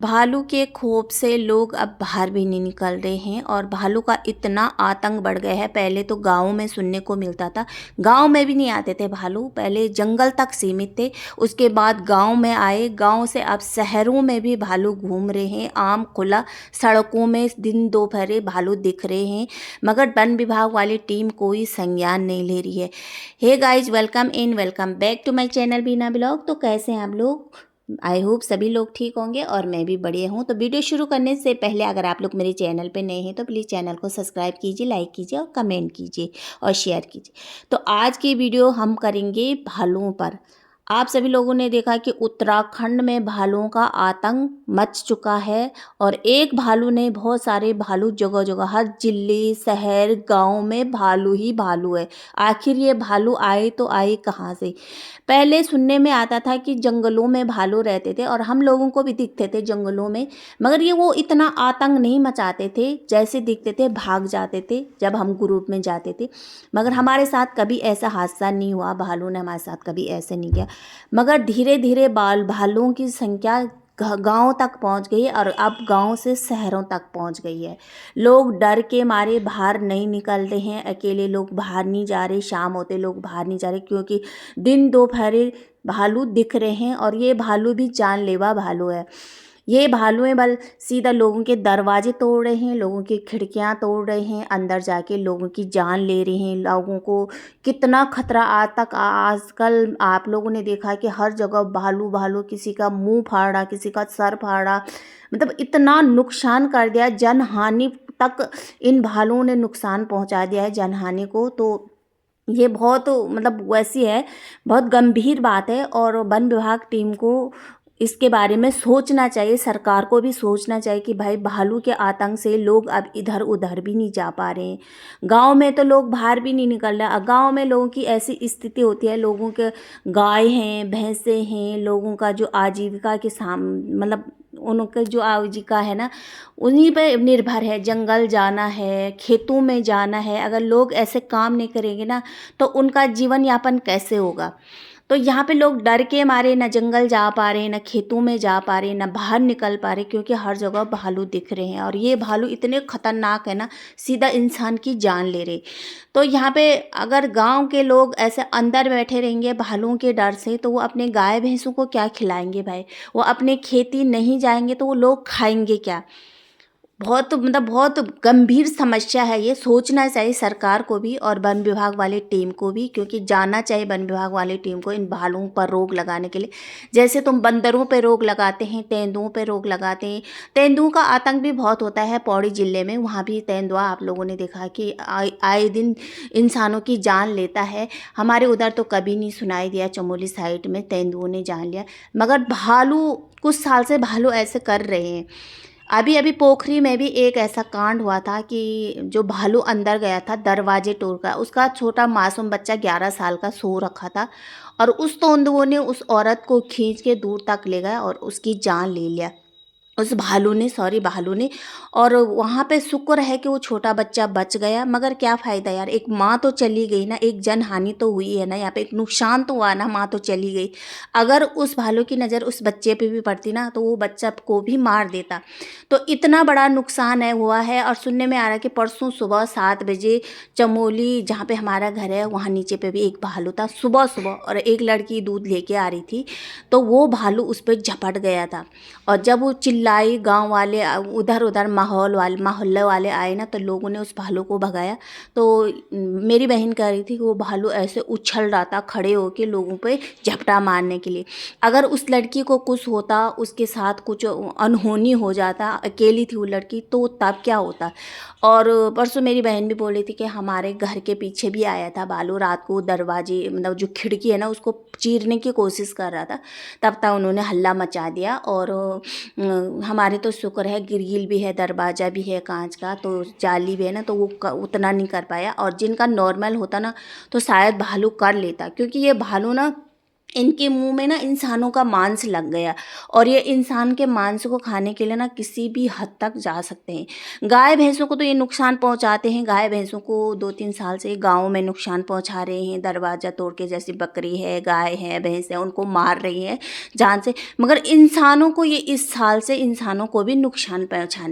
भालू के खौफ से लोग अब बाहर भी नहीं निकल रहे हैं और भालू का इतना आतंक बढ़ गया है। पहले तो गाँव में सुनने को मिलता था, गाँव में भी नहीं आते थे भालू, पहले जंगल तक सीमित थे। उसके बाद गाँव में आए, गाँव से अब शहरों में भी भालू घूम रहे हैं। आम खुला सड़कों में दिन दोपहर भालू दिख रहे हैं, मगर वन विभाग वाली टीम कोई संज्ञान नहीं ले रही है। Hey guys, welcome back to my channel Bina blog. तो कैसे हैं आप लोग? आई होप सभी लोग ठीक होंगे और मैं भी बढ़िया हूँ। तो वीडियो शुरू करने से पहले अगर आप लोग मेरे चैनल पे नए हैं तो प्लीज़ चैनल को सब्सक्राइब कीजिए, लाइक कीजिए और कमेंट कीजिए और शेयर कीजिए। तो आज की वीडियो हम करेंगे भालुओं पर। आप सभी लोगों ने देखा कि उत्तराखंड में भालुओं का आतंक मच चुका है और एक भालू ने बहुत सारे भालू जगह जगह हर जिले शहर गांव में भालू ही भालू है। आखिर ये भालू आए तो आए कहाँ से? पहले सुनने में आता था कि जंगलों में भालू रहते थे और हम लोगों को भी दिखते थे जंगलों में, मगर ये वो इतना आतंक नहीं मचाते थे। जैसे दिखते थे भाग जाते थे जब हम ग्रुप में जाते थे, मगर हमारे साथ कभी ऐसा हादसा नहीं हुआ। भालू ने हमारे साथ कभी ऐसे नहीं किया। मगर धीरे धीरे भालुओं की संख्या गांव तक पहुंच गई और अब गांव से शहरों तक पहुंच गई है। लोग डर के मारे बाहर नहीं निकल रहे हैं, अकेले लोग बाहर नहीं जा रहे, शाम होते लोग बाहर नहीं जा रहे, क्योंकि दिन दोपहर भालू दिख रहे हैं और ये भालू भी जानलेवा भालू है। ये भालुएं बल सीधा लोगों के दरवाजे तोड़ रहे हैं, लोगों की खिड़कियां तोड़ रहे हैं, अंदर जाके लोगों की जान ले रहे हैं। लोगों को कितना खतरा आज तक आजकल आप लोगों ने देखा कि हर जगह भालू भालू, किसी का मुंह फाड़ा, किसी का सर फाड़ा, मतलब इतना नुकसान कर दिया, जनहानि तक इन भालुओं ने नुकसान पहुंचा दिया है, जनहानि को। तो ये बहुत मतलब वैसी है, बहुत गंभीर बात है और वन विभाग टीम को इसके बारे में सोचना चाहिए। सरकार को भी सोचना चाहिए कि भाई भालू के आतंक से लोग अब इधर उधर भी नहीं जा पा रहे हैं। गांव में तो लोग बाहर भी नहीं निकल रहे। गांव में लोगों की ऐसी स्थिति होती है, लोगों के गाय हैं, भैंसे हैं, लोगों का जो आजीविका के मतलब उनका जो आजीविका है ना, उन्हीं पे निर्भर है। जंगल जाना है, खेतों में जाना है, अगर लोग ऐसे काम नहीं करेंगे ना तो उनका जीवन यापन कैसे होगा? तो यहाँ पे लोग डर के मारे ना जंगल जा पा रहे, ना खेतों में जा पा रहे, ना बाहर निकल पा रहे, क्योंकि हर जगह भालू दिख रहे हैं और ये भालू इतने खतरनाक है ना, सीधा इंसान की जान ले रहे। तो यहाँ पे अगर गांव के लोग ऐसे अंदर बैठे रहेंगे भालुओं के डर से, तो वो अपने गाय भैंसों को क्या खिलाएंगे भाई? वो अपने खेती नहीं जाएंगे तो वो लोग खाएंगे क्या? बहुत मतलब बहुत गंभीर समस्या है। ये सोचना चाहिए सरकार को भी और वन विभाग वाली टीम को भी, क्योंकि जाना चाहिए वन विभाग वाली टीम को इन भालुओं पर रोक लगाने के लिए। जैसे तुम बंदरों पे रोक लगाते हैं, तेंदुओं पे रोक लगाते हैं। तेंदुओं का आतंक भी बहुत होता है पौड़ी ज़िले में, वहाँ भी तेंदुआ आप लोगों ने देखा कि आए दिन इंसानों की जान लेता है। हमारे उधर तो कभी नहीं सुनाई दिया, चमोली साइड में तेंदुओं ने जान लिया, मगर भालू कुछ साल से भालू ऐसे कर रहे हैं। अभी अभी पोखरी में भी एक ऐसा कांड हुआ था कि जो भालू अंदर गया था दरवाजे तोड़कर, उसका छोटा मासूम बच्चा 11 साल का सो रखा था और उस तेंदुओं ने उस औरत को खींच के दूर तक ले गया और उसकी जान ले लिया, उस भालू ने। और वहाँ पे शुक्र है कि वो छोटा बच्चा बच गया, मगर क्या फ़ायदा यार, एक माँ तो चली गई ना, एक जनहानि तो हुई है ना, यहाँ पे एक नुकसान तो हुआ ना, माँ तो चली गई। अगर उस भालू की नज़र उस बच्चे पे भी पड़ती ना तो वो बच्चा को भी मार देता। तो इतना बड़ा नुकसान है हुआ है। और सुनने में आ रहा है कि परसों सुबह 7 बजे चमोली जहाँ पे हमारा घर है वहाँ नीचे पे भी एक भालू था सुबह सुबह, और एक लड़की दूध लेके आ रही थी तो वो भालू उस पर झपट गया था। और जब वो चिल्लाई, गांव वाले उधर उधर मोहल्ले वाले आए ना, तो लोगों ने उस भालू को भगाया। तो मेरी बहन कह रही थी कि वो भालू ऐसे उछल रहा था खड़े होके लोगों पे झपटा मारने के लिए। अगर उस लड़की को कुछ होता, उसके साथ कुछ अनहोनी हो जाता, अकेली थी वो लड़की, तो तब क्या होता? और परसों मेरी बहन भी बोल रही थी कि हमारे घर के पीछे भी आया था भालू, रात को दरवाजे मतलब जो खिड़की है ना उसको चीरने की कोशिश कर रहा था। तब तक उन्होंने हल्ला मचा दिया और हमारे तो शुक्र है ग्रिल भी है, दरवाज़ा भी है कांच का, तो जाली भी है ना, तो वो उतना नहीं कर पाया। और जिनका नॉर्मल होता ना तो शायद भालू कर लेता, क्योंकि ये भालू ना इनके मुंह में ना इंसानों का मांस लग गया, और ये इंसान के मांस को खाने के लिए ना किसी भी हद तक जा सकते हैं। गाय भैंसों को तो ये नुकसान पहुंचाते हैं, गाय भैंसों को 2-3 साल से गाँव में नुकसान पहुंचा रहे हैं, दरवाज़ा तोड़ के, जैसे बकरी है, गाय है, भैंस है, उनको मार रही है जान से। मगर इंसानों को ये इस साल से इंसानों को भी नुकसान पहुंचा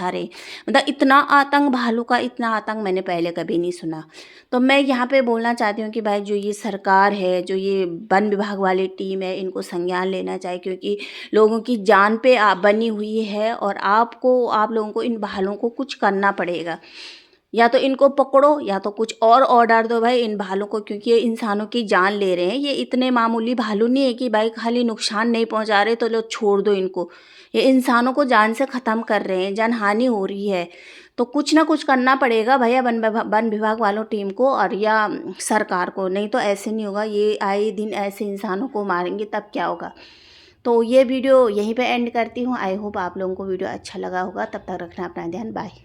रहे हैं। मतलब इतना आतंक, भालू का इतना आतंक मैंने पहले कभी नहीं सुना। तो मैं यहाँ पे बोलना चाहती हूँ कि भाई जो ये सरकार है, जो ये वन विभाग वाली टीम है, इनको संज्ञान लेना चाहिए, क्योंकि लोगों की जान पे बनी हुई है, और आप लोगों को इन भालों को कुछ करना पड़ेगा। या तो इनको पकड़ो, या तो कुछ और ऑर्डर दो भाई इन भालों को, क्योंकि ये इंसानों की जान ले रहे हैं। ये इतने मामूली भालू नहीं है कि भाई खाली नुकसान नहीं पहुंचा रहे तो लो छोड़ दो इनको। ये इंसानों को जान से ख़त्म कर रहे हैं, जान हानि हो रही है। तो कुछ ना कुछ करना पड़ेगा भैया वन विभाग वालों टीम को, और या सरकार को, नहीं तो ऐसे नहीं होगा। ये आए दिन ऐसे इंसानों को मारेंगे तब क्या होगा। तो ये वीडियो यहीं पे एंड करती हूँ। आई होप आप लोगों को वीडियो अच्छा लगा होगा। तब तक रखना अपना ध्यान। बाय।